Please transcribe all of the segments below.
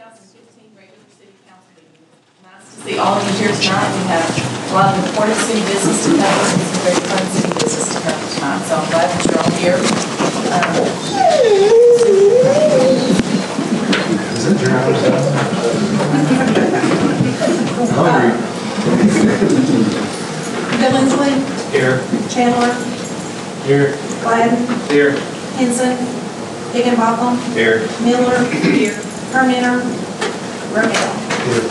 2015 regular city council meeting. Nice to see all of you here tonight. We have a lot of important city business to cover and some very fun city business to cover tonight. So I'm glad that you're all here. Is it your house? Hungry. Billingsley. Here. Chandler. Here. Gladden. Here. Henson. Higginbotham. Here. Miller. Here. Herminer. Romero. Here.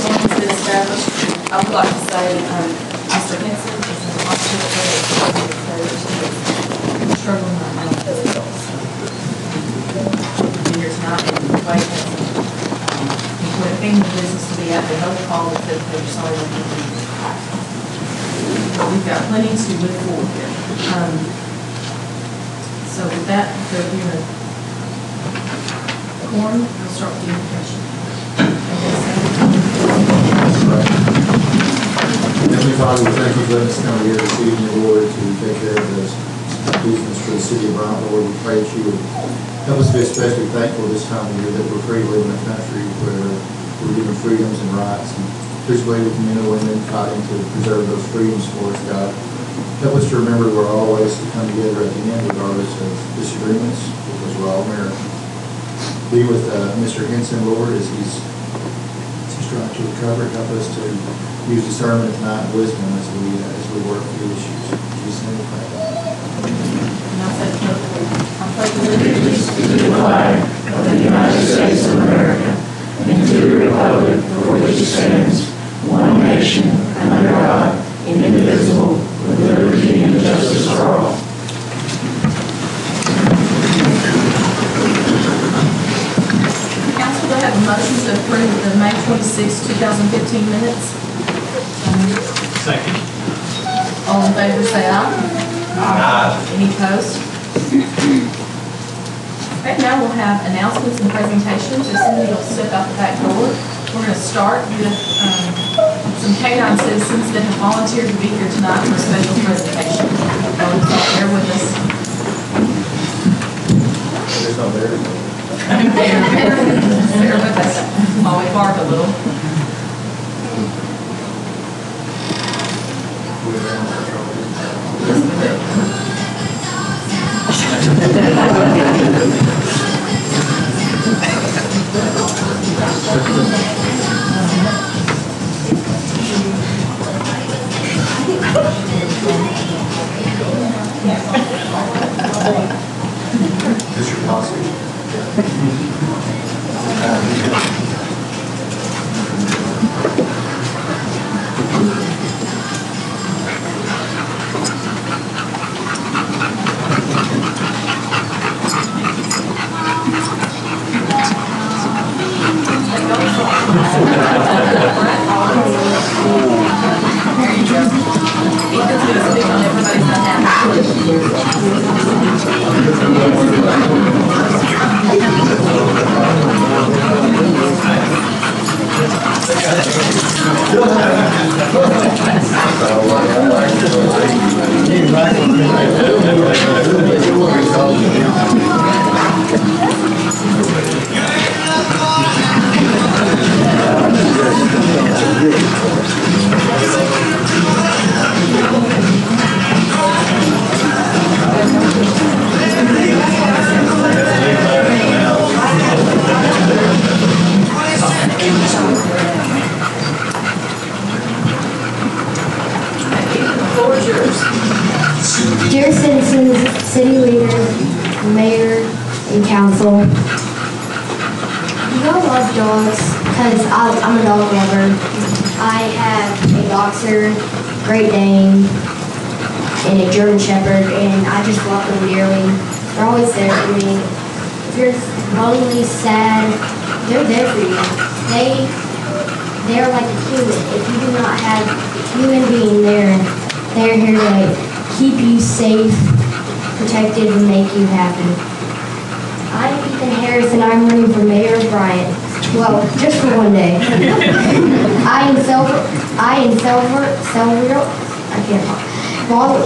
One has been established. I would like to say Mr. Henson is an officer struggling right now with bills. Been here tonight and waiting. He's put a family business to be at the another call that says they're sorry that he can't. We've got plenty to move forward here. So with that, go here and Corn, we'll start with the invitation. Heavenly Father, we thank you for letting us come here this evening, Lord, to take care of this business for the city of Bryant. Lord, we pray that you would help us to be especially thankful this time of year that we're free to live in a country where we're given freedoms and rights. And please way with men and women fighting to preserve those freedoms for us, God. Help us to remember we're always to come together at the end regardless of disagreements because we're all Americans. Be with Mr. Henson, Lord, as he's trying to recover. Help us to use discernment tonight and wisdom as we work through issues. In Jesus' name we pray. And I'll say, I pledge allegiance to the flag of the United States of America and to the republic for which it stands, one nation, under God, indivisible, with liberty and justice for all. Council, do I have a motion to approve the May 26, 2015 minutes? Second. All in favor say aye. Aye. Any opposed? Okay, now we'll have announcements and presentations. As soon as you'll step out the back door, we're going to start with some canine citizens that have volunteered to be here tonight for a special presentation. Bear with us. There's no bear. Bear with us while we bark a little. Yes, we do. Is this your posse? Dear citizens, city leaders, mayor, and council, you know I love dogs because I'm a dog lover. I have a boxer, Great Dane, and a German Shepherd, and I just love them dearly. They're always there for me. If you're lonely, sad, they're there for you. They're like a human. If you do not have a human being there, they're here to keep you safe, protected, and make you happy. I'm Ethan Harris, and I'm running for mayor of Bryant. Well, just for one day. I am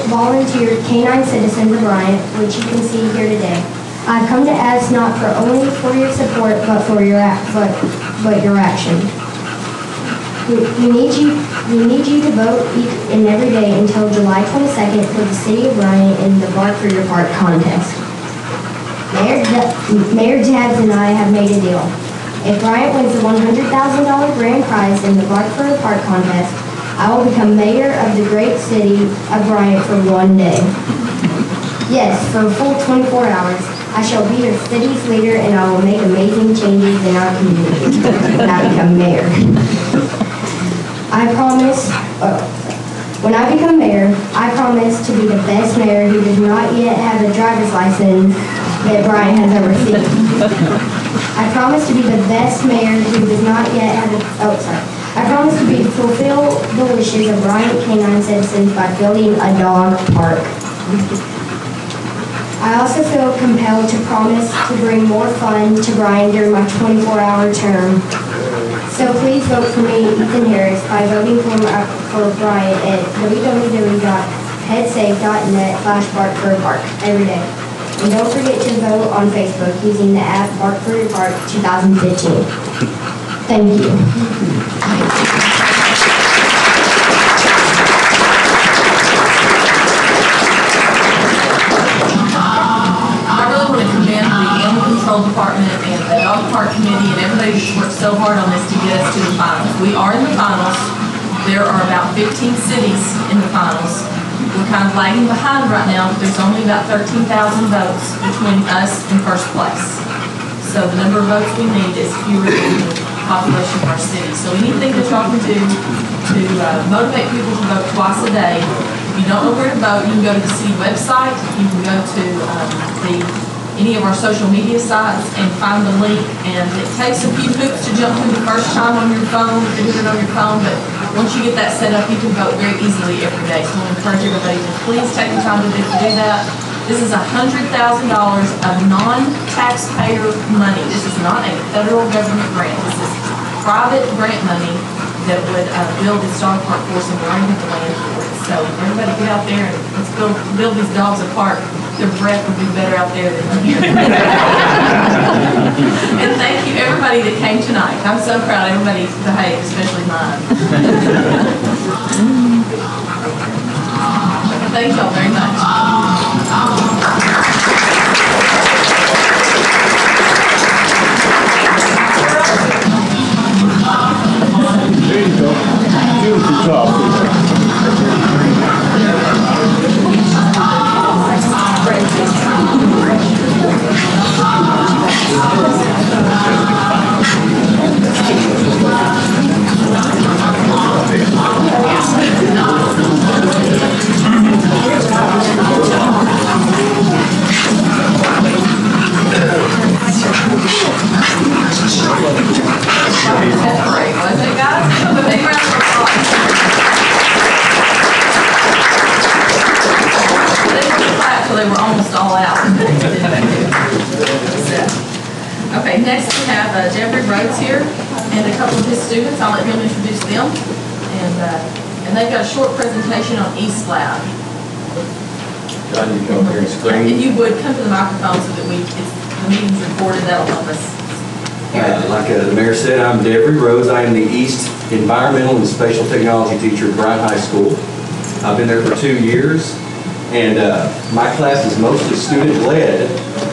volunteer canine citizen of Bryant, which you can see here today. I've come to ask not for only for your support, but for your action. We need you to vote each and every day until July 22nd for the City of Bryant in the Bark for Your Park contest. Mayor Jabbs and I have made a deal. If Bryant wins the $100,000 grand prize in the Bark for Your Park contest, I will become mayor of the great city of Bryant for one day. Yes, for a full 24 hours. I shall be your city's leader and I will make amazing changes in our community when I become mayor. When I become mayor, I promise to be the best mayor who does not yet have a driver's license that Bryant has ever seen. I promise to be the best mayor who does not yet have I promise to fulfill the wishes of Bryant canine citizens by building a dog park. I also feel compelled to promise to bring more fun to Bryant during my 24-hour term. So please vote for me, Ethan Harris, by voting for Bryant at www.headsafe.net/barkforyourpark every day. And don't forget to vote on Facebook using the app Bark for Your Park 2015. Thank you. Department and the dog park committee and everybody who's worked so hard on this to get us to the finals. We are in the finals. There are about 15 cities in the finals. We're kind of lagging behind right now, but there's only about 13,000 votes between us and first place. So the number of votes we need is fewer than the population of our city. So anything that y'all can do to motivate people to vote twice a day. If you don't know where to vote, you can go to the city website. You can go to any of our social media sites and find the link, and it takes a few hoops to jump through the first time on your phone, if you're doing it on your phone, but once you get that set up, you can vote very easily every day. So I encourage everybody to please take the time to do that. This is $100,000 of non-taxpayer money. This is not a federal government grant. This is private grant money that would build this dog park for us, and we're going to have the land for it. So everybody get out there and let's build these dogs a park. Their breath would be better out there than here. And thank you everybody that came tonight. I'm so proud everybody behaved, especially mine. Thank y'all very much. There you go. Beautiful job. They were almost all out. Okay, next we have Jeffrey Rhodes here and a couple of his students. I'll let him introduce them. And they've got a short presentation on East Lab. John, you come here and scream. If you would, come to the microphone so that the meeting's recorded, that'll help us. Like the mayor said, I'm Jeffrey Rhodes. I am the East Environmental and Spatial Technology teacher at Bryant High School. I've been there for 2 years. And my class is mostly student-led,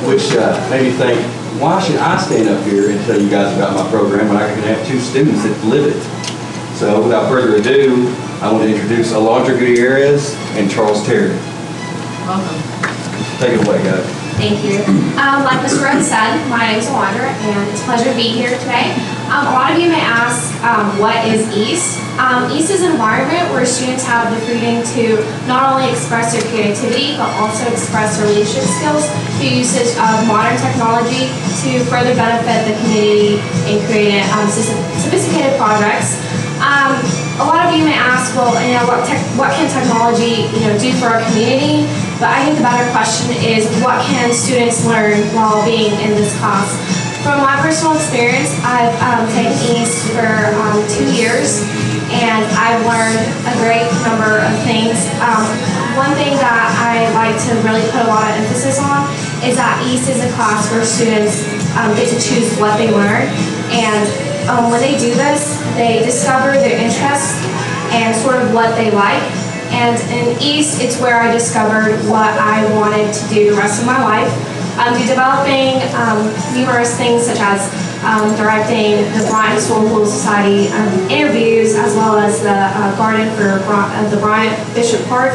which made me think, why should I stand up here and tell you guys about my program when I can have 2 students that live it? So without further ado, I want to introduce Alondra Gutierrez and Charles Terry. Welcome. Take it away, guys. Thank you. Like Mr. Rhodes said, my name is Alondra, and it's a pleasure to be here today. A lot of you may ask, what is EAST? EAST is an environment where students have the freedom to not only express their creativity, but also express their leadership skills through usage of modern technology to further benefit the community in creating sophisticated projects. A lot of you may ask, well, what can technology, do for our community? But I think the better question is, what can students learn while being in this class? From my personal experience, I've taken EAST for 2 years, and I've learned a great number of things. One thing that I like to really put a lot of emphasis on is that East is a class where students get to choose what they learn. And when they do this, they discover their interests and sort of what they like. And in East, it's where I discovered what I wanted to do the rest of my life. Through developing numerous things such as directing the Bryant Historical Society interviews, as well as the garden for the Bryant Bishop Park,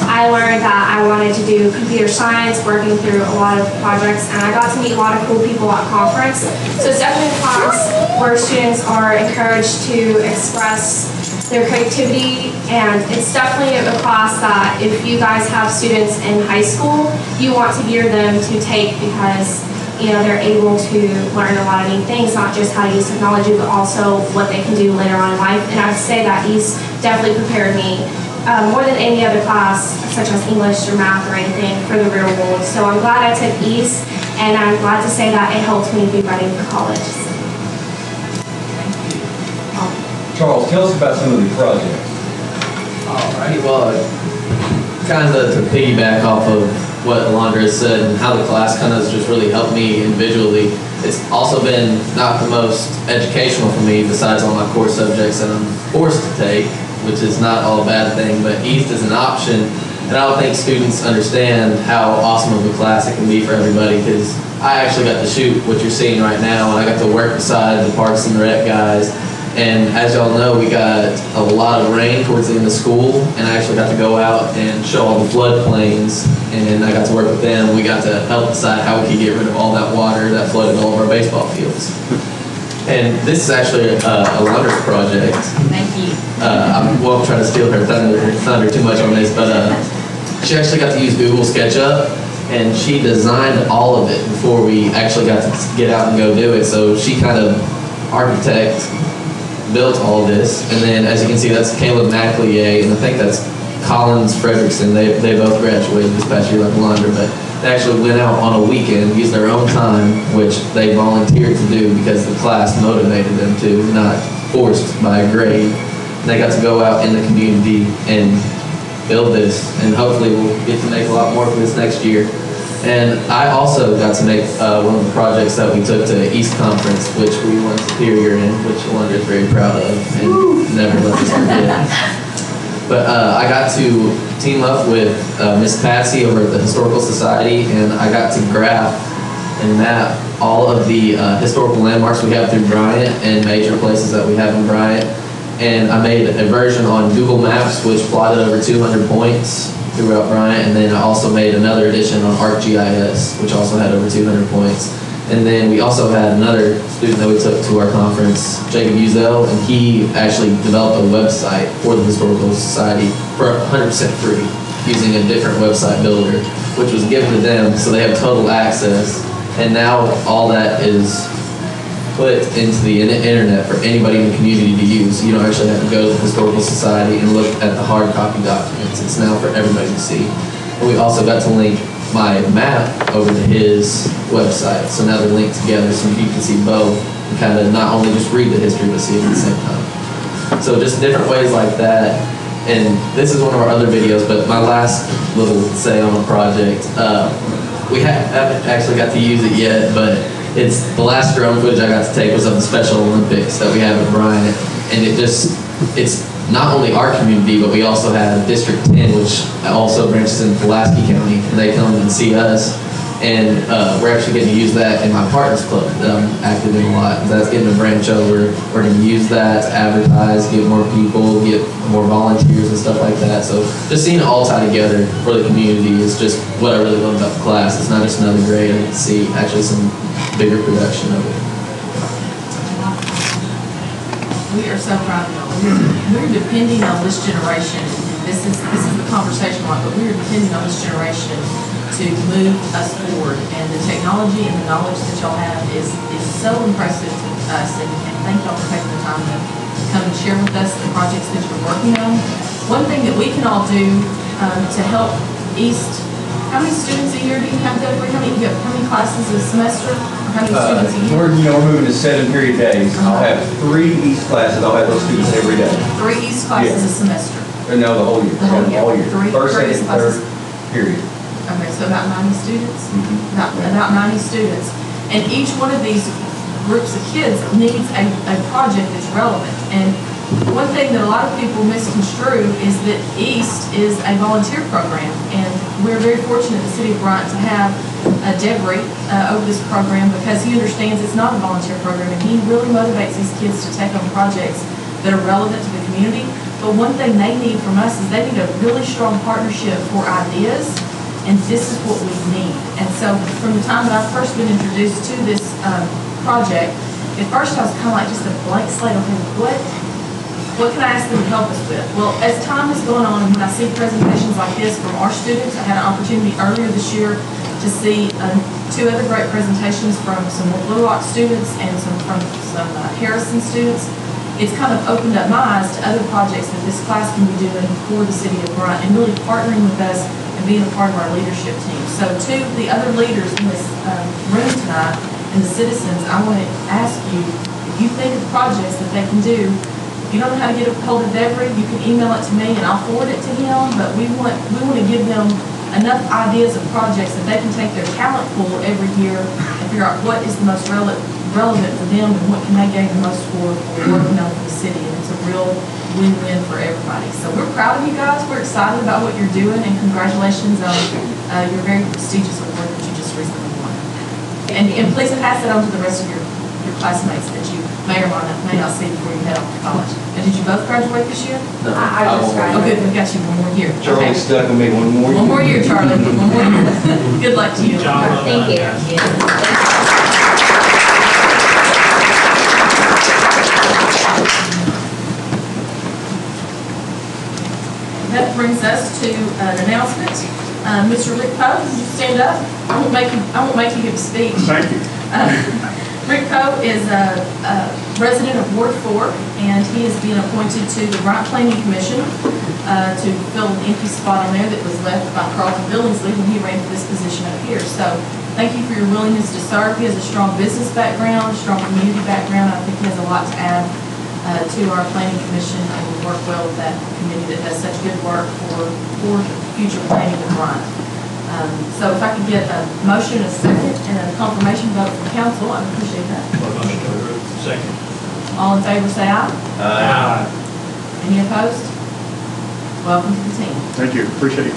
I learned that I wanted to do computer science, working through a lot of projects, and I got to meet a lot of cool people at conference. So it's definitely a class where students are encouraged to express their creativity, and it's definitely a class that if you guys have students in high school, you want to gear them to take, because they're able to learn a lot of new things, not just how to use technology, but also what they can do later on in life. And I'd say that East definitely prepared me more than any other class, such as English or math or anything, for the real world. So I'm glad I took East, and I'm glad to say that it helped me be ready for college. Charles, tell us about some of the projects. Alrighty, well, kind of to piggyback off of what Alondra said and how the class kind of has just really helped me individually. It's also been not the most educational for me, besides all my core subjects that I'm forced to take, which is not all a bad thing, but East is an option. And I don't think students understand how awesome of a class it can be for everybody, because I actually got to shoot what you're seeing right now, and I got to work beside the Parks and Rec guys. And as y'all know, we got a lot of rain towards the end of school, and I actually got to go out and show all the floodplains, and I got to work with them. We got to help decide how we could get rid of all that water that flooded all of our baseball fields. And this is actually Alondra's project. Thank you. I won't try to steal her thunder too much on this, but she actually got to use Google SketchUp, and she designed all of it before we actually got to get out and go do it. So she kind of built all this, and then as you can see, that's Caleb McLeay, and I think that's Collins Fredrickson. They both graduated this past year like Alondra, but they actually went out on a weekend, used their own time, which they volunteered to do because the class motivated them to, not forced by a grade. And they got to go out in the community and build this, and hopefully we'll get to make a lot more for this next year. And I also got to make one of the projects that we took to East Conference, which we won Superior in, which Alondra is very proud of and never let us forget. But I got to team up with Miss Patsy over at the Historical Society, and I got to graph and map all of the historical landmarks we have through Bryant and major places that we have in Bryant. And I made a version on Google Maps, which plotted over 200 points throughout Bryant, and then I also made another edition on ArcGIS, which also had over 200 points. And then we also had another student that we took to our conference, Jacob Uzel, and he actually developed a website for the Historical Society for 100% free, using a different website builder, which was given to them, so they have total access. And now all that is put into the internet for anybody in the community to use. You don't actually have to go to the Historical Society and look at the hard copy documents. It's now for everybody to see. And we also got to link my map over to his website. So now they're linked together so you can see both and kind of not only just read the history, but see it at the same time. So just different ways like that. And this is one of our other videos, but my last little say on the project, we haven't actually got to use it yet, but it's the last drone footage I got to take was of the Special Olympics that we have at Bryant, and it's not only our community, but we also have District 10, which also branches in Pulaski County, and they come and see us, and we're actually getting to use that in my partners club that I'm active in a lot. That's getting a branch over. We're going to use that to advertise, get more people, get more volunteers and stuff like that. So just seeing it all tie together for the community is just what I really love about the class. It's not just another grade. I get to see actually some bigger production of it. We are so proud of y'all. We're depending on this generation. This is the conversation lot, but we are depending on this generation to move us forward. And the technology and the knowledge that y'all have is so impressive to us. And thank y'all for taking the time to come and share with us the projects that you're working on. One thing that we can all do to help East. How many students a year do you have, Doug? How many classes a semester? Or how many students a year? We're moving to 7 period days. I'll have 3 East classes. I'll have those students every day. 3 East classes a semester. No, the whole year. The whole year. First, Three second, third classes. period. Okay, so about 90 students? Mhm. About 90 students. And each one of these groups of kids needs a project that's relevant. And one thing that a lot of people misconstrue is that EAST is a volunteer program. And we're very fortunate in the city of Bryant to have Devery over this program because he understands it's not a volunteer program and he really motivates these kids to take on projects that are relevant to the community. But one thing they need from us is they need a really strong partnership for ideas, and this is what we need. And so from the time that I've first been introduced to this project, at first I was kind of like just a blank slate. Okay, what can I ask them to help us with? Well, as time has gone on, and when I see presentations like this from our students, I had an opportunity earlier this year to see 2 other great presentations from some Blue Rock students and from some Harrison students. It's kind of opened up my eyes to other projects that this class can be doing for the city of Bryant and really partnering with us and being a part of our leadership team. So to the other leaders in this room tonight and the citizens, I want to ask you, if you think of projects that they can do, if you don't know how to get a hold of Devery, you can email it to me and I'll forward it to him, but we want to give them enough ideas of projects that they can take their talent pool every year and figure out what is the most relevant for them and what can they gain the most for working on for the city. And it's a real win-win for everybody. So we're proud of you guys. We're excited about what you're doing and congratulations on your very prestigious award that you just recently won. And please pass it on to the rest of your classmates that you may or may not see before you head off to college. And did you both graduate this year? No. I just Oh, good. We've got you one more year. Charlie stuck with me one more year. One more year, Charlie. One more year. Good luck to you. Thank you. That brings us to an announcement. Mr. Rick Poe, would you stand up? I won't make you give a speech. Thank you. Rick Poe is a resident of Ward 4, and he is being appointed to the Bryant Planning Commission to fill an empty spot on there that was left by Carlton Billingsley when he ran for this position up here. So thank you for your willingness to serve. He has a strong business background, a strong community background. I think he has a lot to add to our planning commission and will work well with that committee that does such good work for future planning of Bryant. So if I could get a motion, a second, and a confirmation vote from council, I'd appreciate that. Second. All in favor, say aye. Aye. Any opposed? Welcome to the team. Thank you, appreciate it.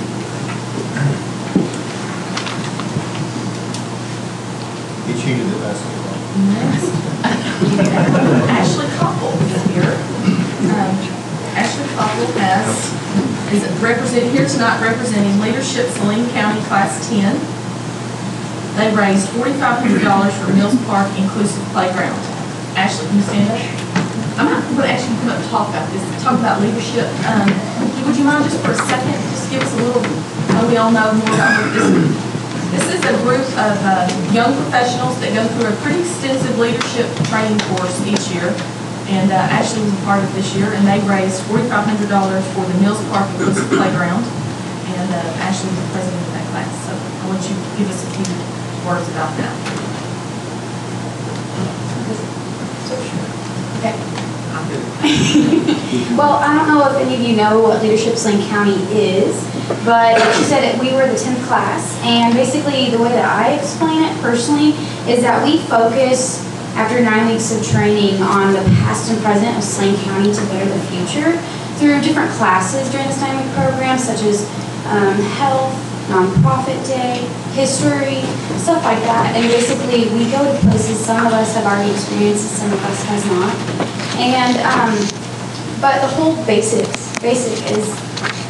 Get you to the basketball. Next, Ashley Koppel is here. Ashley Koppel is representing here tonight, representing Leadership Saline County Class 10. They raised $4,500 for Mills Park Inclusive Playground. Ashley, can you stand up? I'm not going to ask you to come up and talk about this, talk about leadership. Would you mind just for a second, just give us a little, we all know more about what this is. This is a group of young professionals that go through a pretty extensive leadership training course each year. And Ashley was a part of this year, and they raised $4,500 for the Mills Park Inclusive Playground. And Ashley was the president of that class. So I want you to give us a few words about that. Okay. Well, I don't know if any of you know what Leadership Saline County is, but she said that we were the 10th class, and basically the way that I explain it personally is that we focus after 9 weeks of training on the past and present of Saline County to better the future through different classes during this 9-week program, such as health, nonprofit day, history, stuff like that. And basically we go to places some of us have already experienced, some of us has not. And but the whole basic is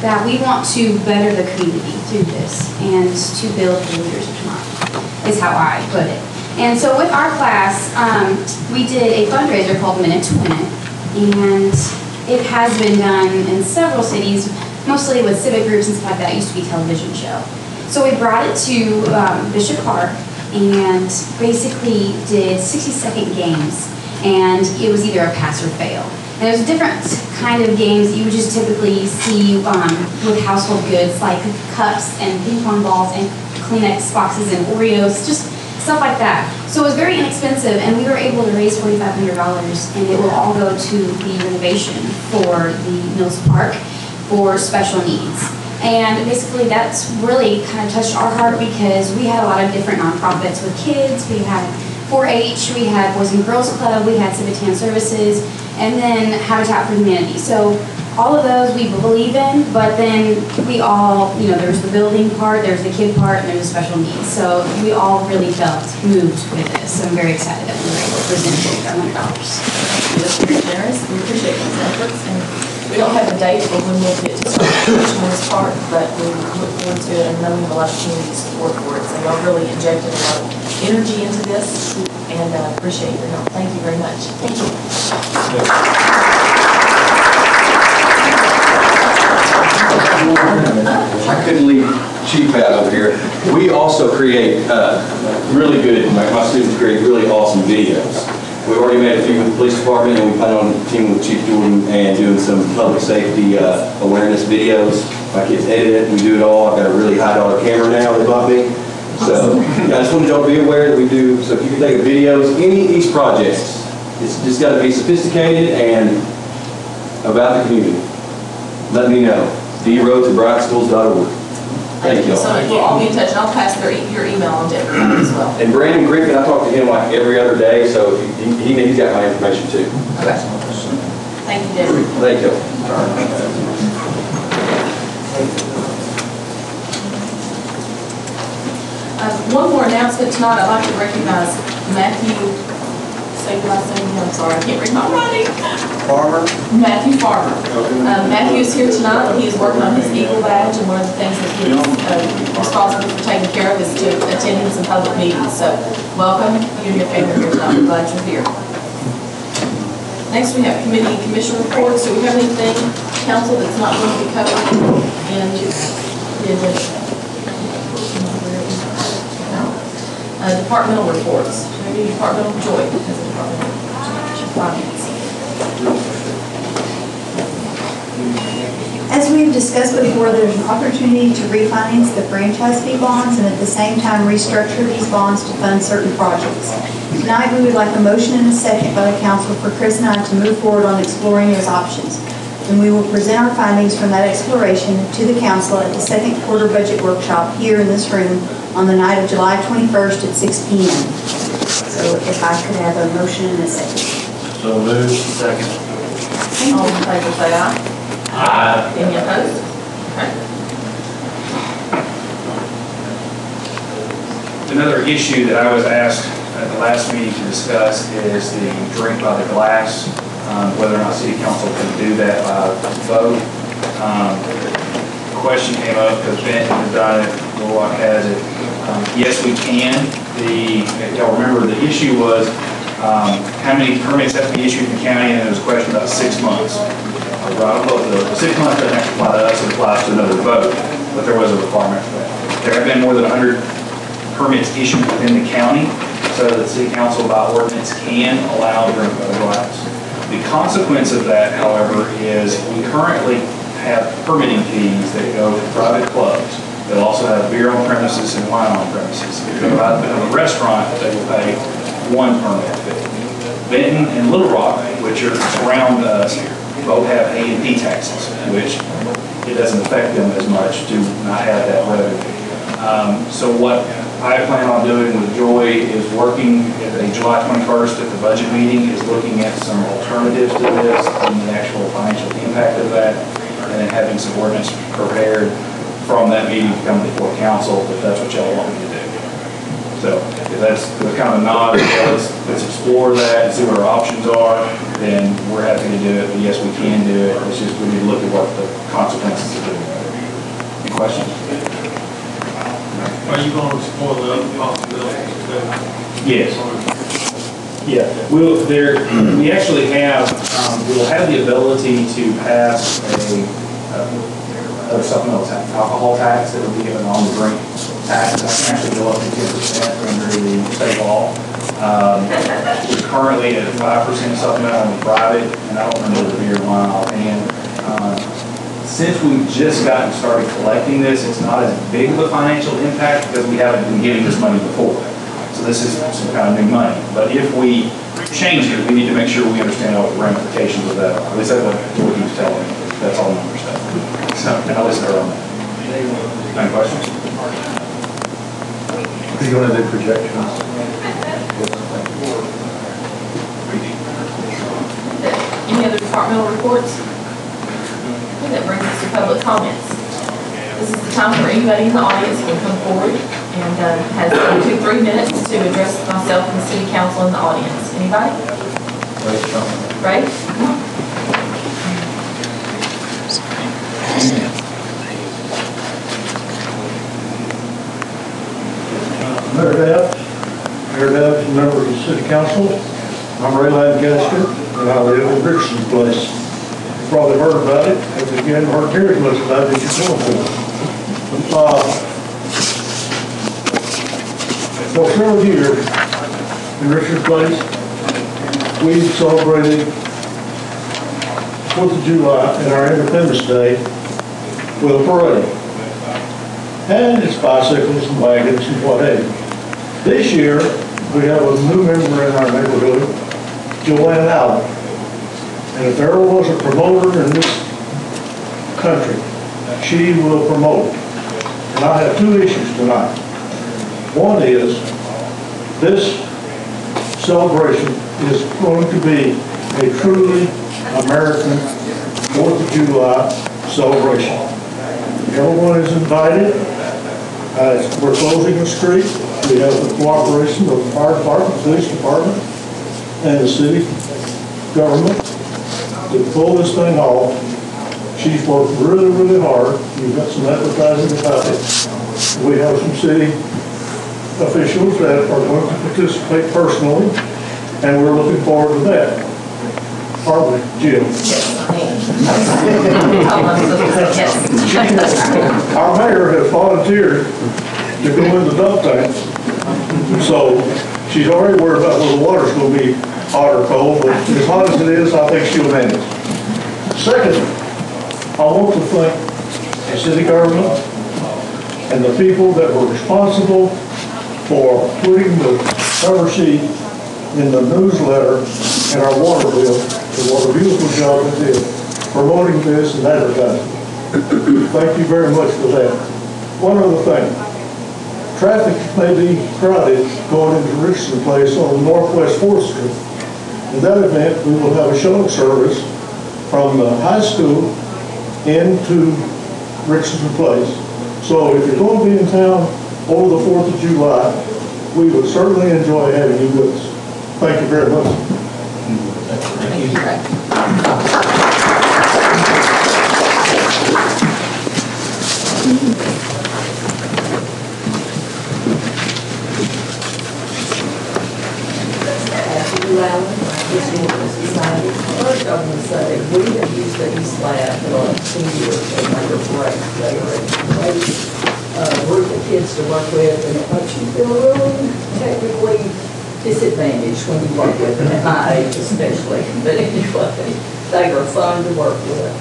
that we want to better the community through this and to build the leaders of tomorrow, is how I put it. And so with our class, we did a fundraiser called Minute to Win It, and it has been done in several cities, mostly with civic groups and stuff like that. It used to be a television show. So we brought it to Bishop Park and basically did 60-second games, and it was either a pass or fail. And there's different kind of games you would just typically see with household goods, like cups and ping pong balls and Kleenex boxes and Oreos, just stuff like that. So it was very inexpensive, and we were able to raise $4,500, and it will all go to the renovation for the Mills Park for special needs. And basically that's really kind of touched our heart because we had a lot of different nonprofits with kids. We had 4-H, we had Boys and Girls Club, we had Civitan Services, and then Habitat for Humanity. So all of those we believe in, but then we all, there's the building part, there's the kid part, and there's the special needs. So we all really felt moved with this. I'm very excited that we were able to present $100. That's very generous. We appreciate those efforts, and we don't have a date for when we'll get to start pushing this part, but we look forward to it and knowing we have a lot of community support for it. So y'all really injected a lot of energy into this, and appreciate your help. Thank you very much. Thank you. I couldn't leave Chief out over here. We also create really good, my students create really awesome videos. We've already made a few with the police department, and we plan on teaming with Chief Jordan and doing some public safety awareness videos. My kids edit it, we do it all. I've got a really high dollar camera now they bought me. So I just wanted y'all to be aware that we do, so if you can take videos, any East projects, it's just got to be sophisticated and about the community. Let me know. droads@bryantschools.org. Thank you. So we'll all be in touch, and I'll pass your email on to everyone as well. And Brandon Griffin, I talk to him like every other day, so if he's got my information too. Okay. Thank you, Debbie. Thank you. One more announcement tonight. I'd like to recognize Matthew. Say your last name again. I'm sorry, I can't read my writing. Farmer? Matthew Farmer. Matthew is here tonight. He is working on his Eagle badge, and one of the things that he is responsible for taking care of is to attending some public meetings. So welcome, you and your family here tonight. We're glad you're here. Next, we have committee and commission reports. Do we have anything, council, that's not going to be covered in the agenda? Departmental reports. Maybe departmental joy because of departmental finance. As we have discussed before, there's an opportunity to refinance the franchise fee bonds and at the same time restructure these bonds to fund certain projects. Tonight, we would like a motion and a second by the council for Chris and I to move forward on exploring those options. And we will present our findings from that exploration to the council at the second quarter budget workshop here in this room on the night of July 21st at 6 p.m. So if I could have a motion and a second. So moved. Second. All in favor, say aye. Aye. Any opposed? Okay. Another issue that I was asked at the last meeting to discuss is the drink by the glass, whether or not City Council can do that by vote. The question came up because Benton has done it, Norwalk has it. Yes, we can. Y'all remember the issue was how many permits have to be issued in the county, and there was a question about 6 months. The 6 months doesn't actually apply to us, it applies to another vote, but there was a requirement for that. There have been more than 100 permits issued within the county, so that the City Council by ordinance can allow drink by the glass. The consequence of that, however, is we currently have permitting fees that go to private clubs. They'll also have beer on premises and wine on premises. If they're about to have a restaurant, they will pay one permit fee. Benton and Little Rock, which are around us, both have A&P taxes, which it doesn't affect them as much to not have that revenue. So what I plan on doing with Joy is working at the July 21st at the budget meeting, is looking at some alternatives to this and the actual financial impact of that, and then having some ordinance prepared from that meeting to come before council if that's what y'all want me to do. So if that's kind of a nod, let's explore that and see what our options are, then we're happy to do it. But yes, we can do it. It's just we need to look at what the consequences of doing it. Any questions? Are you going to explore the other possibilities? Yes. Yeah. We actually have, we'll have the ability to pass a supplemental alcohol tax that will be given on the drink tax. That can actually go up to 10% under the state law. We're currently at 5% supplemental on the private, and I don't remember the beer and wine offhand. Since we've just gotten started collecting this, it's not as big of a financial impact because we haven't been getting this money before. So this is some kind of new money. But if we change it, we need to make sure we understand what the ramifications of that are. At least that's what he was telling me. That's all numbers stuff. So, and I'll listen to her on that. Any questions? Do you want to do projections? Any other departmental reports? Okay, that brings us to public comments. This is the time where anybody in the audience can come forward and has 2-3 minutes to address myself and the city council in the audience. Anybody? Ray? Come on. Mayor Debs, members of the city council, I'm Ray Lancaster, and I live in Richardson's Place. You've probably heard about it. If you haven't heard here as much about it, you should know it. For several years in Richards Place, we celebrated 4th of July and our Independence Day with a parade. And it's bicycles and wagons and what have you. This year, we have a new member in our neighborhood, Joanne Allen. And if there was a promoter in this country, she will promote. And I have 2 issues tonight. One is, this celebration is going to be a truly American 4th of July celebration. Everyone is invited. We're closing the street. We have the cooperation of the fire department, police department, and the city government to pull this thing off. She's worked really, really hard. You've got some advertising about it. We have some city officials that are going to participate personally, and we're looking forward to that. Aren't we, Jim? Our mayor has volunteered to go in the dump tanks. So she's already worried about whether the water's going to be hot or cold, but as hot as it is, I think she'll manage. Secondly, I want to thank the city government and the people that were responsible for putting the cover sheet in the newsletter and our water bill, and what a beautiful job they did promoting this and advertising. Thank you very much for that. One other thing. Traffic may be crowded going into Richardson Place on Northwest 4th Street. In that event, we will have a shuttle service from the high school into Richardson Place. So if you're going to be in town over the 4th of July, we would certainly enjoy having you with us. Thank you very much. Thank you. This year was decided. First, I want to say, we have used the East Lab for 10 years as a break. They are a great group of kids to work with, and it makes you feel really technically disadvantaged when you work with them, at my age especially. But anyway, they are fun to work with.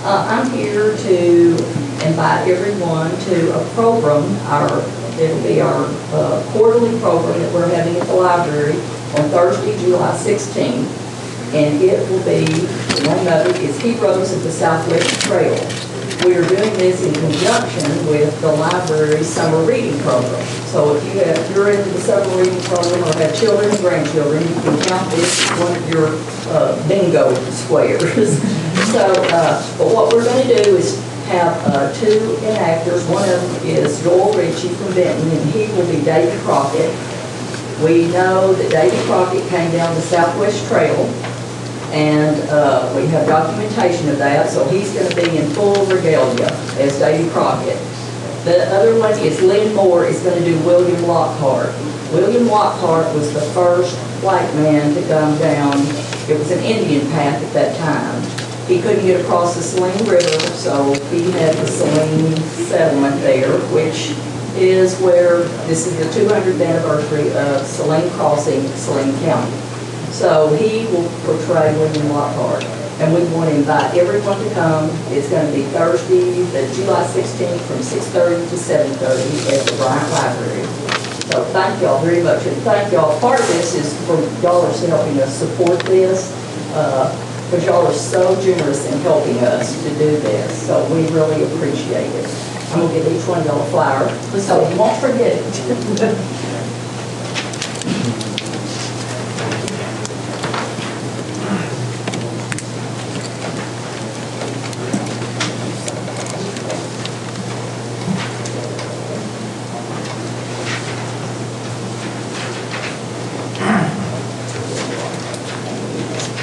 I'm here to invite everyone to a program. It'll be our quarterly program that we're having at the library on Thursday, July 16th, and it will be, the name of it is Heroes of the Southwest Trail. We are doing this in conjunction with the library's summer reading program. So if you're in the summer reading program or have children and grandchildren, you can count this as one of your bingo squares. So, but what we're going to do is have 2 enactors. One of them is Joel Ritchie from Benton, and he will be Davy Crockett. We know that Davy Crockett came down the Southwest Trail, and we have documentation of that, so he's going to be in full regalia as Davy Crockett. The other one is Lynn Moore is going to do William Lockhart. William Lockhart was the first white man to come down. It was an Indian path at that time. He couldn't get across the Saline River, so he had the Saline settlement there, which is where this is the 200th anniversary of Saline Crossing, Saline County. So he will portray William Lockhart, and we want to invite everyone to come. It's going to be Thursday, the July 16th, from 6:30 to 7:30 at the Bryant Library. So thank y'all very much, and thank y'all. Part of this is for y'all are helping us support this. because y'all are so generous in helping us to do this, so we really appreciate it. I'm gonna give each one of y'all a flower, so you won't forget it.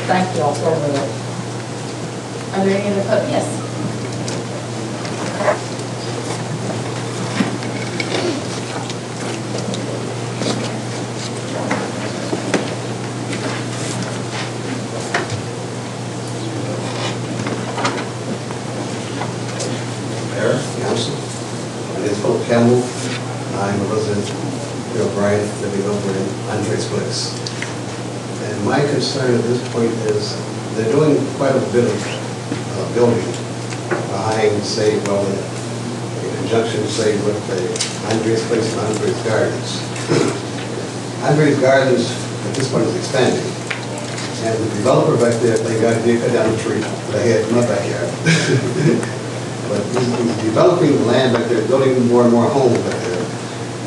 Thank y'all so much. Are there any other photos? Yes. Mayor, Council, my name is Philip Campbell. I'm a resident of Bryant, living over in Andres Place. And my concern at this point is they're doing quite a bit of building behind, say, well, in conjunction, say, with the Andres Place and Andres Gardens. Andres Gardens at this point is expanding. And the developer back there, they got to cut down a tree that I had in my backyard. But he's developing the land back there, building more and more homes back there.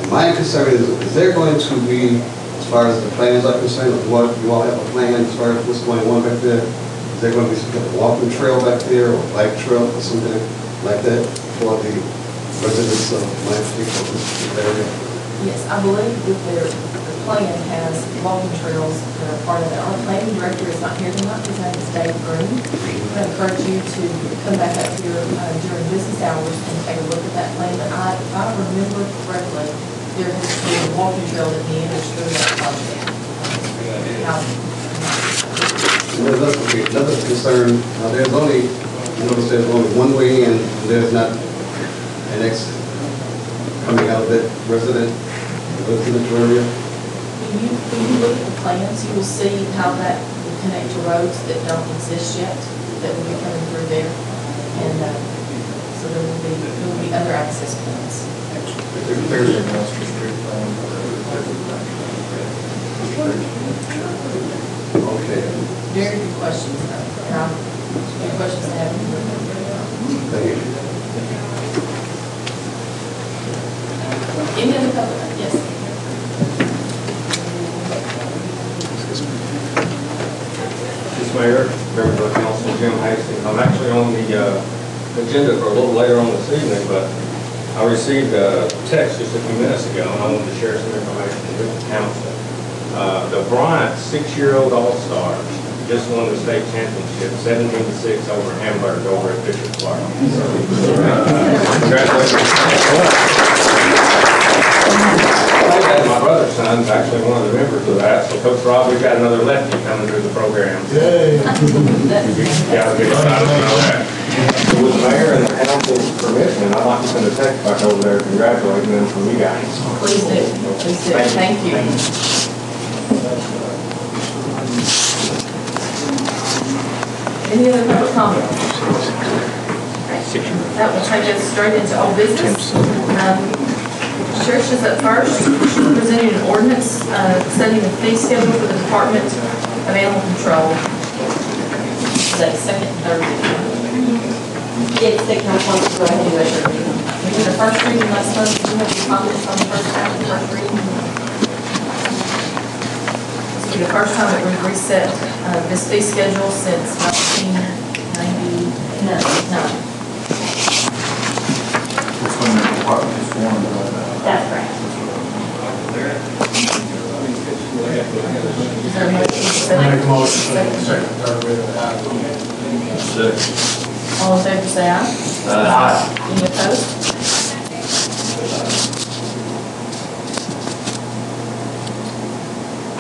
And my concern is there going to be, as far as the plans are concerned, what you all have a plan as far as what's going on back there? Is there going to be some kind of walking trail back there or bike trail or something like that for the residents of my particular area? Yes, I believe that the plan has walking trails that are part of it. Our planning director is not here tonight, his name is Dave Green. I encourage you to come back up here during business hours and take a look at that plan. But if I remember correctly, there has been a walking trail that meanders through that project. Another concern, there's only, you notice there's only one way in, and there's not an exit coming out of that residential area. When you look at the plans, you will see how that will connect to roads that don't exist yet, that will be coming through there. And so there will be other access points. There's a master street plan. Okay. Very good questions, though. Good questions to have. Thank you. Any other public? Yes. Mayor, members of the council, Jim Hastings. I'm actually on the agenda for a little later on this evening, but I received a text just a few minutes ago, and I wanted to share some information with the council. The Bryant 6-year-old All-Stars just won the state championship, 17-6 over Hamburg over at Bishop Clark. Congratulations. My brother's son's actually one of the members of that. So Coach Rob, we've got another lefty coming through the program. Yay! Yeah, I'll get excited about that. So with the mayor and the council's permission, I'd like to send a text back over there congratulating them from you guys. Please do. Please do. Thank you. Any other public comments? That will take us straight into old business. Trish is up first, presenting an ordinance setting the fee schedule for the Department of Animal Control. Is that second, third reading? Yes, the council wants to go ahead and do it. We did the first reading last month. Do you have any comments on the first half of the first reading? This will be the first time that we've reset this fee schedule since 1999. It's when the department is formed. That's correct. Is there a motion? Make a motion. Second, third reading. All in favor, say aye. Aye. Any opposed?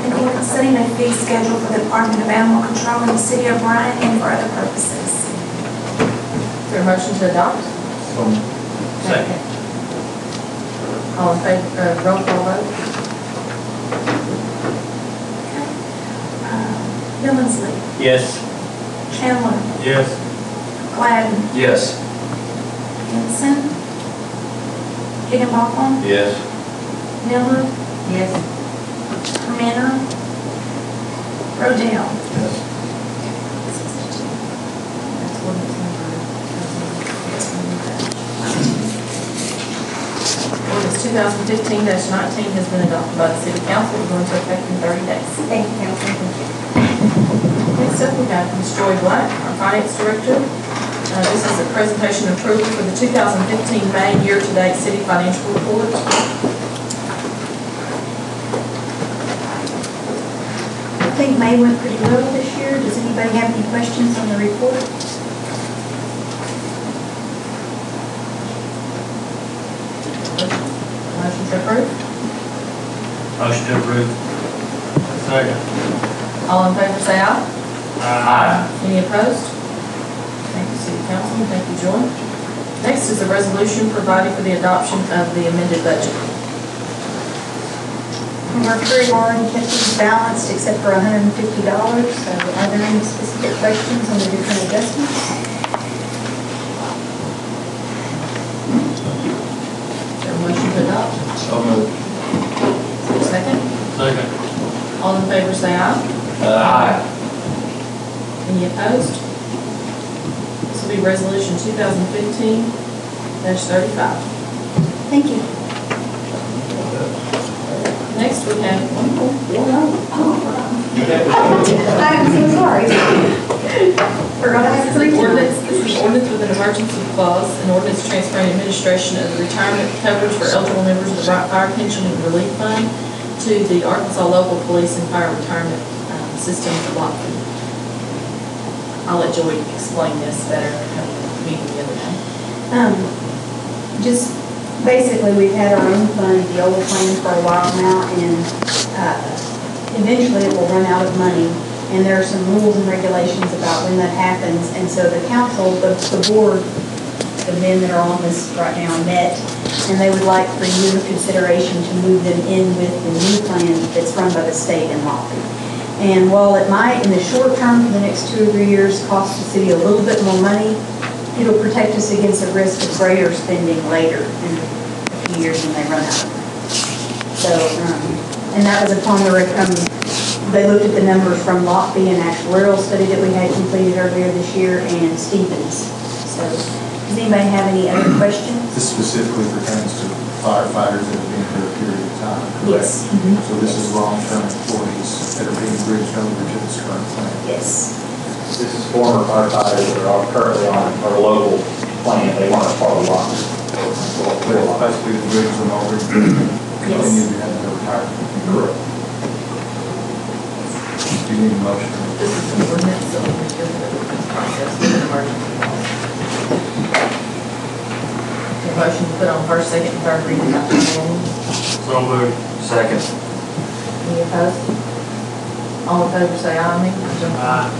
An ordinance setting a fee schedule for the Department of Animal Control in the city of Bryant and for other purposes. Is there a motion to adopt? Second. All in favor, roll call vote? Billingsley, Yes. Chandler, Yes. Gladden, Yes. Henson, Higginbotham, Yes. Miller, Yes. Herminer, Rodell. Yes. 2015-19 has been adopted by the City Council. We're going to effect in 30 days. Thank you, Councilman. Next up, we have Ms. Joy Black, our Finance Director. This is a presentation approval for the 2015 May year-to-date City Financial Report. I think May went pretty well this year. Does anybody have any questions on the report? Motion to approve. Motion to approve. Second. All in favor say aye. Aye. Any opposed? Thank you, City Council. Thank you, Joy. Next is a resolution providing for the adoption of the amended budget. We're pretty already kept these balanced except for $150. So are there any specific questions on the different adjustments? Is there a motion to adopt? So moved. Is there a second? Second. All in favor say aye. Aye. Any opposed? This will be resolution 2015-35. Thank you. Next we have I'm so sorry. Forgot I had three ordinance. This is an ordinance with an emergency clause, an ordinance transferring administration of the retirement coverage for eligible members of the Bryant Fire Pension and Relief Fund to the Arkansas Local Police and Fire Retirement System for Lockwood. I'll let Joy explain this better at the meeting the other day. Just basically, we've had our own fund, the old plan for a while now, and eventually it will run out of money. And there are some rules and regulations about when that happens. And so the council, the board, the men that are on this right now met, and they would like for your consideration to move them in with the new plan that's run by the state and Lockwood. And while it might, in the short term, for the next 2 or 3 years, cost the city a little bit more money, it'll protect us against the risk of greater spending later in a few years when they run out of money. So, and that was upon they looked at the numbers from Lockby, an actuarial study that we had completed earlier this year, and Stevens. So, does anybody have any other questions? This specifically pertains to firefighters that have been here a period of time, correct? Yes. So this is long-term employees that are being bridged over to this current plan? Yes. This is former firefighters that are currently on our local plan. They weren't part of Lockwood. Basically, the bridge them over, continue to have their retirement. Correct. Do you need a motion? This is an ordinance, so we're going to go through this process with an emergency clause. A motion to put on first, second, and third reading by title only. So moved. Second. Any opposed? All in favor say aye. Aye.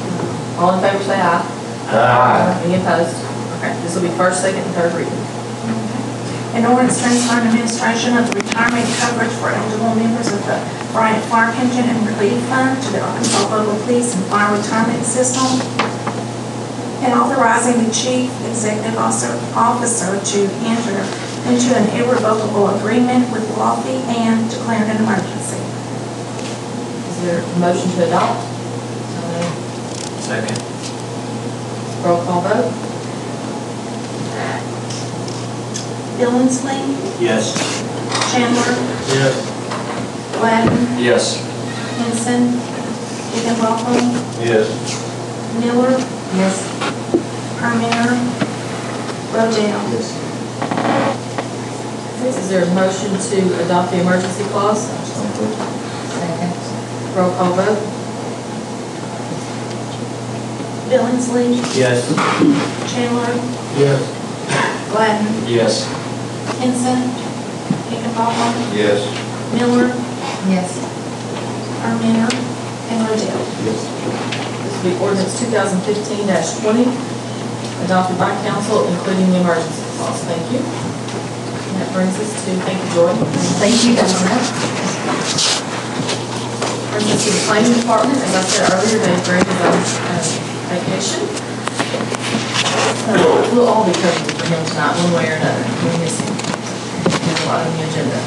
All in favor say aye. Aye. Any opposed? Okay, this will be first, second, and third reading. An ordinance transferring administration of the retirement coverage for eligible members of the Bryant Fire Pension and Relief Fund to the Arkansas Local Police and Fire Retirement System, and authorizing the chief executive officer to enter into an irrevocable agreement with Lockby and declaring an emergency. Is there a motion to adopt? Second. Roll call vote. Billingsley, Yes. Chandler, Yes. Gladden, Yes. Henson, Higginbotham, Yes. Miller, Yes. Arminer, Rodell. Yes. Is there a motion to adopt the emergency clause? Second. Roll call vote. Billingsley, Yes. Chandler, Yes. Gladden, Yes. Henson, Higginbotham, Yes. Miller, Yes. Arminer, and Rodell. Yes. This will be ordinance 2015-20, adopted by council, including the emergency clause. Thank you. And that brings us to, thank you, Joy. Thank you, Councilman. Brings us to the planning department. As I said earlier, Dave Grant is on vacation. So we'll all be covering for him tonight, one way or another. We'll miss him. There's a lot on the agenda.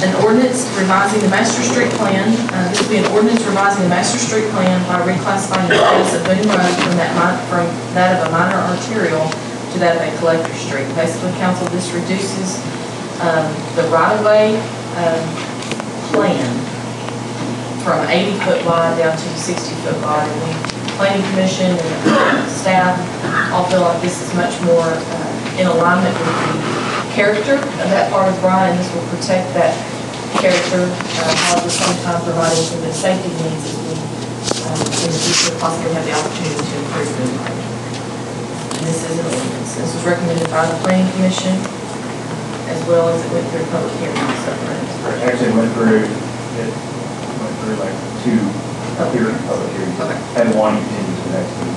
An ordinance revising the master street plan. This will be an ordinance revising the master street plan by reclassifying the status of Boone Road from that of a minor arterial to that of a collector street. Basically, council, this reduces the right-of-way plan from 80-foot wide down to 60-foot wide. And the planning commission and staff all feel like this is much more in alignment with the character of that part of Bryant. This will protect that character, while at the same time providing some of the safety needs as we in the future possibly have the opportunity to improve the environment. And this is an ordinance. This was recommended by the planning commission as well as it went through public hearing. Actually went through like two public hearings. Okay. And one continues the next week.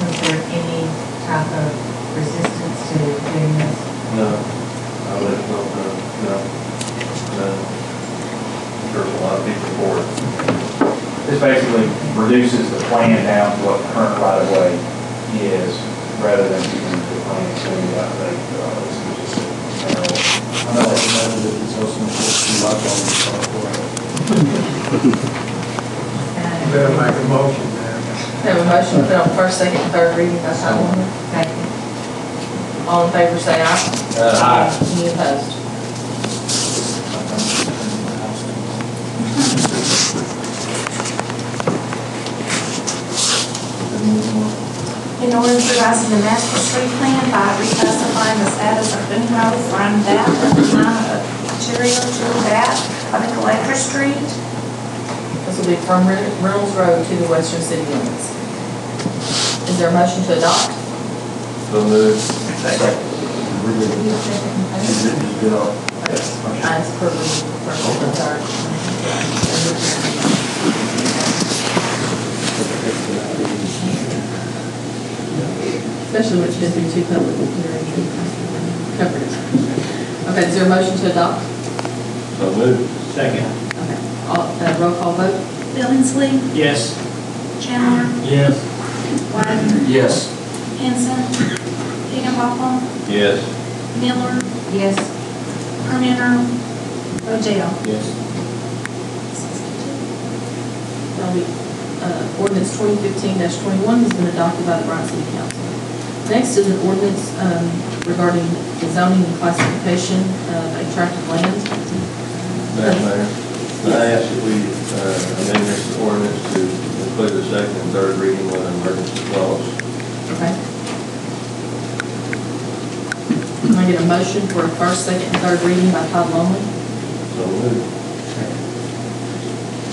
Was there any type of resistance to doing this? No. No. There's a lot of people for it. This basically reduces the plan down to what the current right-of-way is, rather than using the plan to I know that that it's also supposed to be like on the software. Better make a motion, man. We have a motion to put on first, second, and third reading by title only. Second. All in favor say aye. Aye. Any opposed? In order to revise the master street plan by reclassifying the status of Boone Road from that of the time of material to that of the collector street. This will be from Reynolds Road to the western city limits. Is there a motion to adopt? So moved. Second. As per the first and third. Especially when it's been through two public hearings and covered it. Okay, is there a motion to adopt? So moved. Second. Okay, roll call vote? Billingsley, Yes. Chandler, Yes. Wyden, Yes. Henson, Higginbotham, Yes. Miller, Yes. Permenter, Odell. Yes. That'll be, ordinance 2015-21 has been adopted by the Bryant City Council. Next is an ordinance regarding the zoning and classification of a tract of land. Madam Mayor, I ask that we amend this ordinance to include the second and third reading with an emergency clause. Okay. Can I get a motion for a first, second, and third reading by title only? So moved.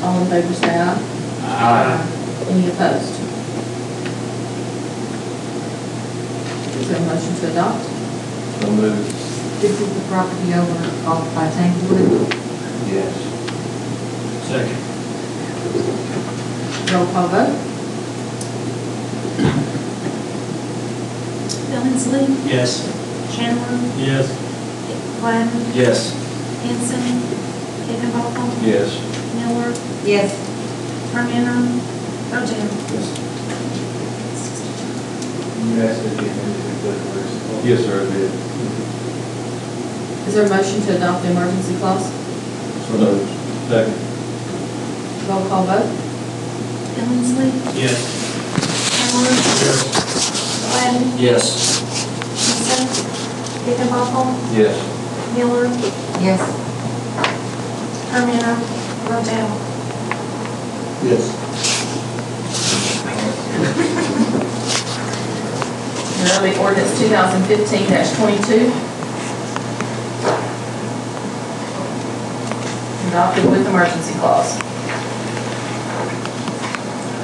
All in favor say aye. Aye. Any opposed? Is there a motion to adopt? So moved. This is the property over off by Tanglewood. Yes. Second. Roll call vote? Billingsley, Yes. Chandler, Yes. Wyden, Yes. Henson, Higginbotham, Yes. Miller, Yes. Permenter, Odell. You asked if you include the words. Yes, sir, I did. Is there a motion to adopt the emergency clause? So moved. Second. Roll call vote? Billingsley, Yes. Chandler, Wyden, Yes. Henson, Higginbotham, Yes. Miller, Yes. Permenter, Odell. Yes. And that'll be ordinance 2015-22. Adopted with emergency clause.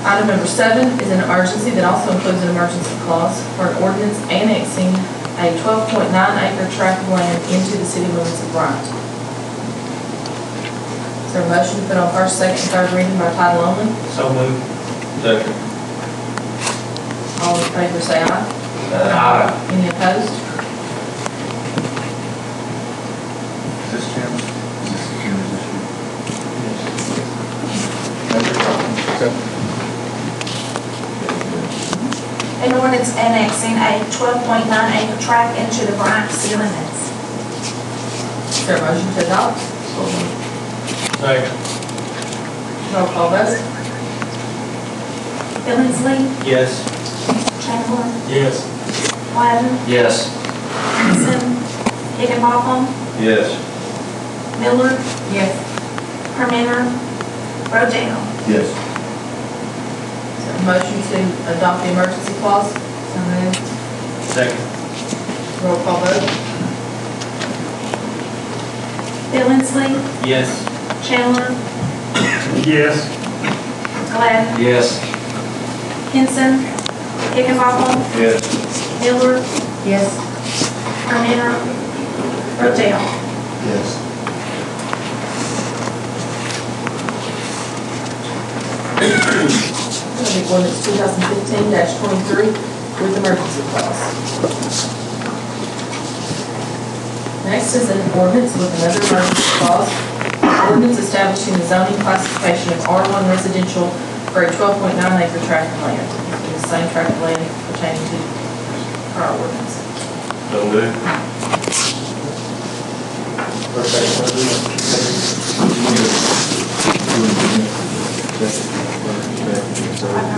Item number 7 is an emergency that also includes an emergency clause for an ordinance annexing a 12.9-acre tract of land into the city limits of Bryant. Is there a motion to put on first, second, and third reading by title only? So moved. Second. All in favor say aye. Aye. Any opposed? Is this Chairman? Is this the Chairman's issue? An ordinance annexing a 12.9-acre tract into the Bryant city limits. Is there a motion to adopt? So moved. Second. Roll call vote? Billingsley, Yes. Chandler, Yes. Wyden, Yes. Henson, Higginbotham, Yes. Miller, Yes. Carmina, Rodell. Yes. Is there a motion to adopt the emergency clause? So moved. Second. Roll call vote. Billingsley, Yes. Chandler, Yes. Gladden, Yes. Henson, Higginbotham, Yes. Miller, Yes. Carmina, Rodell. Yes. Ordinance 2015-23 with emergency clause. Next is an ordinance with another emergency clause. Ordinance establishing the zoning classification of R1 residential for a 12.9 acre tract of land. The same tract of land pertaining to our ordinance. So moved.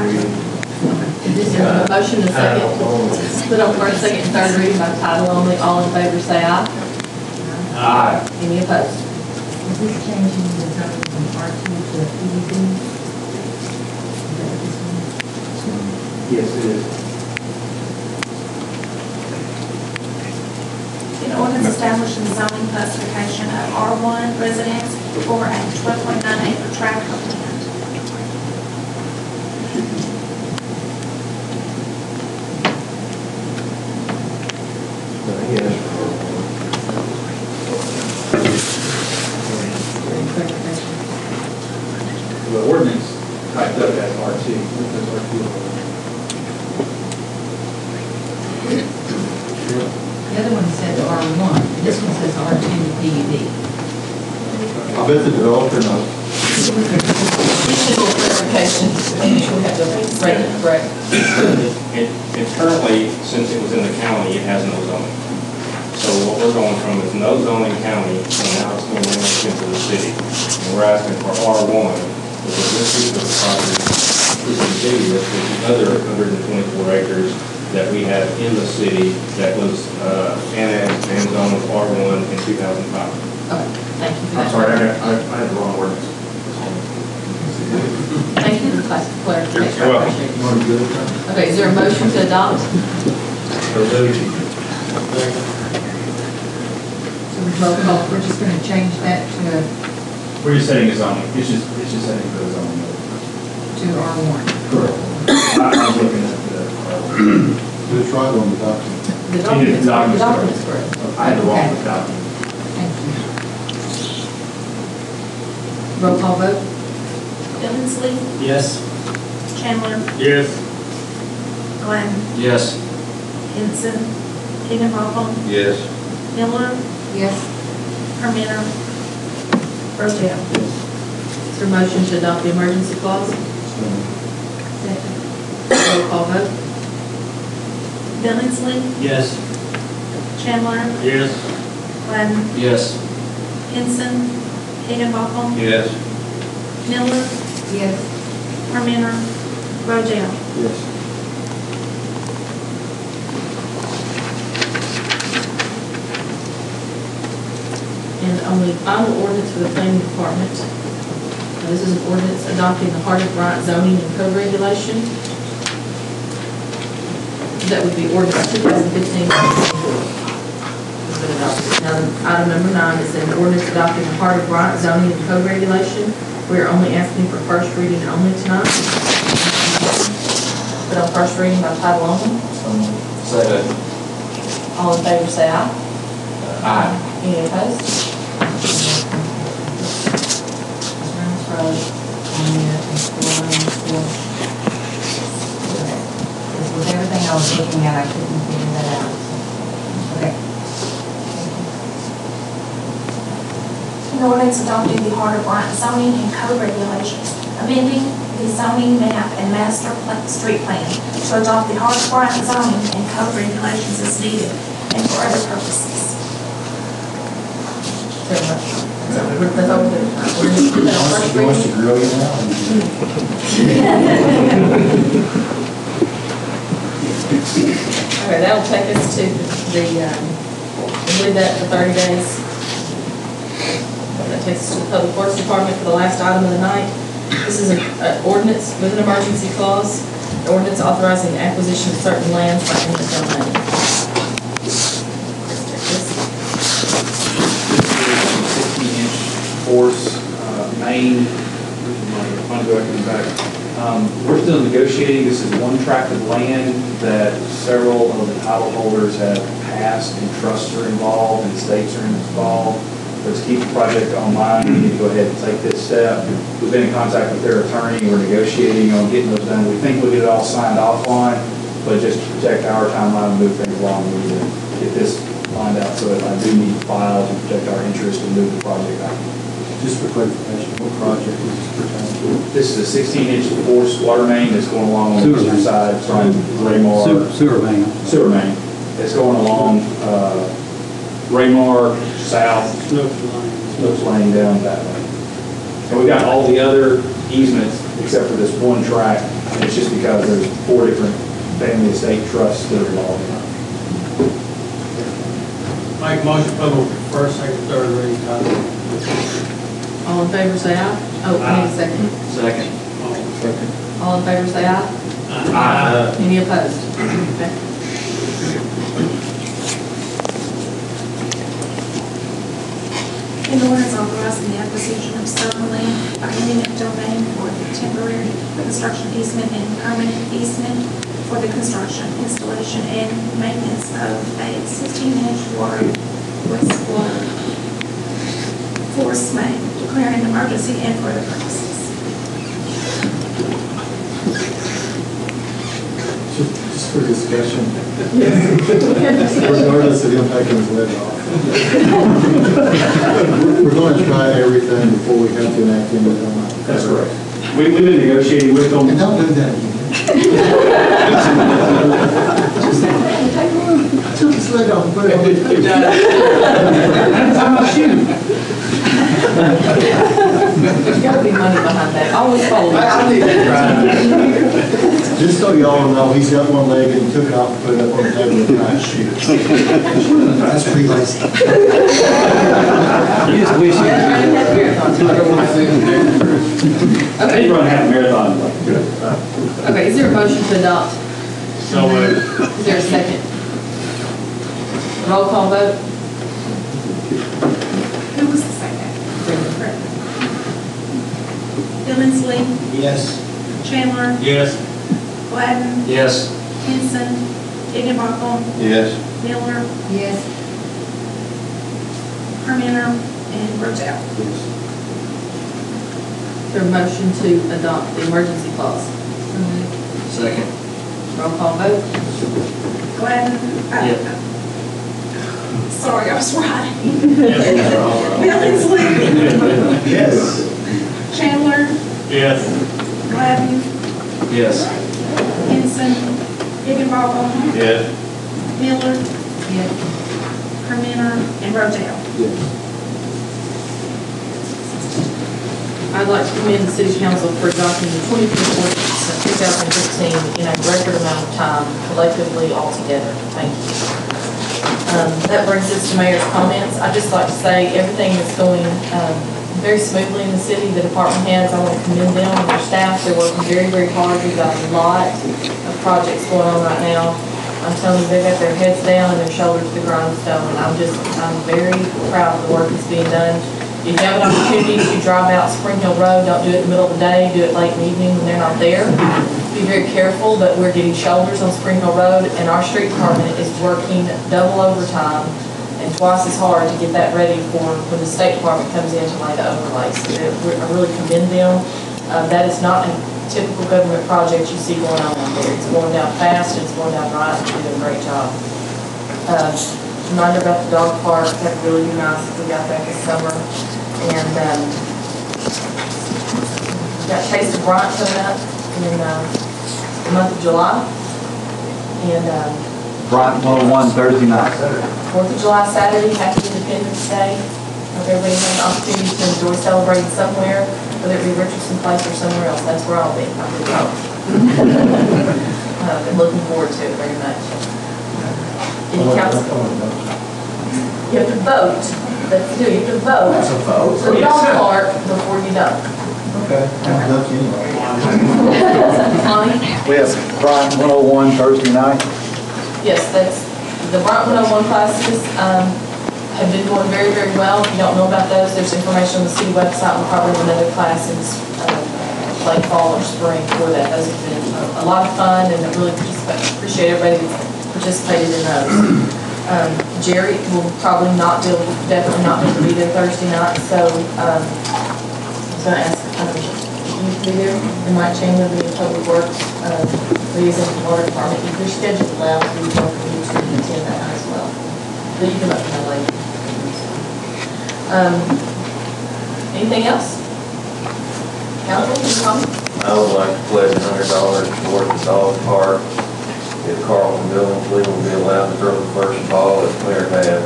Is this a motion and second? Put on first, second, and third reading by title only. All in favor say aye. Aye. Any opposed? Is this changing the zoning from R2 to PUD? Yes, it is. An ordinance establishing the zoning classification of R1 residence for a 12.9 acre tract of land. The ordinance typed up as R2. That's R2. The other one says R1, this one says R2 to PUD. I bet the developer knows. Additional clarification. We have to rate it correct. It's currently, since it was in the county, it has no zoning. So what we're going from is no zoning county, and now it's being annexed into the city. And we're asking for R1, because this piece of the property is contiguous with the other 124 acres that we have in the city that was annexed and zoned as R1 in 2005. Okay, thank you for that. I'm sorry, I had the wrong ordinance. Thank you for the clarification. You're welcome. Okay, is there a motion to adopt? Roll call, we're just going to change that We're just setting a zoning. It's just setting the zoning. to R1. Correct. I was looking at the. It's right on the document. The document's correct. I had the wrong document. Thank you. Roll call vote. Billingsley, Yes. Chandler, Yes. Gladden, Yes. Henson, Higginbotham, Yes. Miller, Yes. Carmina, Rodell. Is there a motion to adopt the emergency clause? Second. Roll call vote. Billingsley, Yes. Chandler, Yes. Gladden, Yes. Henson, Higginbotham, Yes. Miller, Yes. Carmina, Rodell. Yes. And on the final ordinance for the planning department, this is an ordinance adopting the Heart of Bryant zoning and code regulation. That would be ordinance 2015. Now, item number 9 is an ordinance adopting the Heart of Bryant zoning and code regulation. We are only asking for first reading only tonight. But on first reading by title only. Second. All in favor say aye. Aye. Any opposed? With everything I was looking at, I couldn't figure that out. Okay. An ordinance adopting the Heart of Bryant zoning and code regulations, amending the zoning map and master street plan to adopt the Heart of Bryant zoning and code regulations as needed and for other purposes. He wants to grill you now? Okay, that'll take us to the, we'll leave that for 30 days. that takes us to the Public Works Department for the last item of the night. This is an ordinance with an emergency clause, an ordinance authorizing the acquisition of certain lands by eminent domain. Force, main, we're still negotiating. This is one tract of land that several of the title holders have passed, and trusts are involved, and states are involved. But to keep the project online, we need to go ahead and take this step. We've been in contact with their attorney. We're negotiating on getting those done. We think we'll get it all signed offline, but just to protect our timeline and move things along, we need to get this lined out so that I do need files and protect our interest and move the project out. Just for clarification, what project is this pertaining to? This is a 16-inch force water main that's going along on the eastern side from Raymar. Sewer main. Sewer main. It's going along Raymar south, Snooks Lane down that way. And we've got all the other easements except for this one tract, and it's just because there's 4 different family estate trusts that are involved in it. Make motion for the first, second, third reading title. All in favor, say aye. Oh, I need a second. Second. All in favor, say aye. Aye. Any opposed? Okay. An ordinance authorizing the acquisition of certain land by eminent domain for the temporary construction easement and permanent easement for the construction, installation, and maintenance of a 16-inch wastewater force main, declaring an emergency and for the purposes. Just for discussion. Regardless of him taking his lid off. We're going to try everything before we have to enact any of them. That's correct. We've been negotiating with them. And don't do that again. Took his leg off and put it on the table. That's how much you. There's got to be money behind that. Always follow I need to try. Just so y'all know, he's got one leg and he took it off and put it up on the table and tried to shoot. That's pretty lazy. You just wish you Okay. run half marathon. Okay, is there a motion to adopt? So moved. Is there a second? Roll call vote? Who was the second? Billingsley, Yes. Chandler, Yes. Gladden, Yes. Henson, Higginbotham, Yes. Miller, Yes. Carmenter, and Rotel. Is there a motion to adopt the emergency clause? Second. Roll call vote? Gladden, sorry, I was writing. Billingsley, Yes. Chandler, Yes. Gladden, Yes. Henson, Higginbotham, Yes. Miller, Yes. Carmenter, and Rotel. I'd like to commend the City Council for adopting the 25th ordinance of 2015 in a record amount of time, collectively altogether. Thank you. That brings us to Mayor's comments. I'd just like to say everything is going very smoothly in the city. The department heads, I want to commend them and their staff. They're working very, very hard. We've got a lot of projects going on right now. I'm telling you, they've got their heads down and their shoulders to the grindstone. And I'm very proud of the work that's being done. If you have an opportunity to drive out Spring Hill Road, don't do it in the middle of the day, do it late in the evening when they're not there. Be very careful, but we're getting shoulders on Spring Hill Road, and our street department is working double overtime and twice as hard to get that ready for when the state department comes in to lay the overlay. So I really commend them. That is not a typical government project you see going on out there. It's going down fast, and it's going down right, and they're doing a great job. Reminder about the dog park, that'd really be nice if we got that this summer. And we've got Taste of Bryant coming up in the month of July. And Bryant 101 Thursday night. 4th of July, Saturday, Happy Independence Day. Hope everybody has an opportunity to enjoy celebrating somewhere, whether it be Richardson Place or somewhere else. That's where I'll be. I'll be home. Been looking forward to it very much. Any council? You have to vote. Let's do, you can vote. It's a vote. So the dog part before you dunk. Okay. I'm duck anyway. Connie? We have Bryant 101 Thursday night. Yes, that's, the Bryant 101 classes have been going very, very well. If you don't know about those, there's information on the city website. We'll probably have another class in late fall or spring for that. Those have been a lot of fun, and I really appreciate everybody that participated in those. Jerry will probably definitely not be able to be there Thursday night, so I was going to ask you to be there, and Mike Chandler will be in Public Works, liaison to the water department. If your schedule allows, we would welcome you to attend that as well. But you can let me know later. Anything else? Council, any comments? I would like to pledge $100 toward the dog park. If Carlton Billingsley will be allowed to throw the first ball at Claire Habs.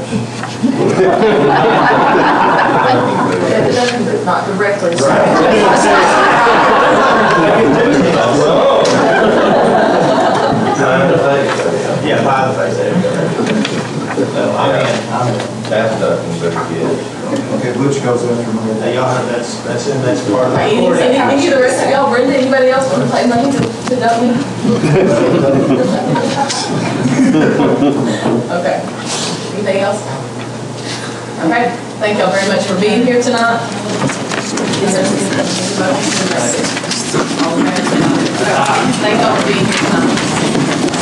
Not directly. Yeah, by the face. I'm in. That's nothing but kids. Okay, Butch goes after me. Hey, y'all, that's part of the Any of the rest of y'all, Brenda, anybody else want to play money to dump me? Okay. Anything else? Okay. Thank y'all very much for being here tonight. Thank y'all for being here tonight.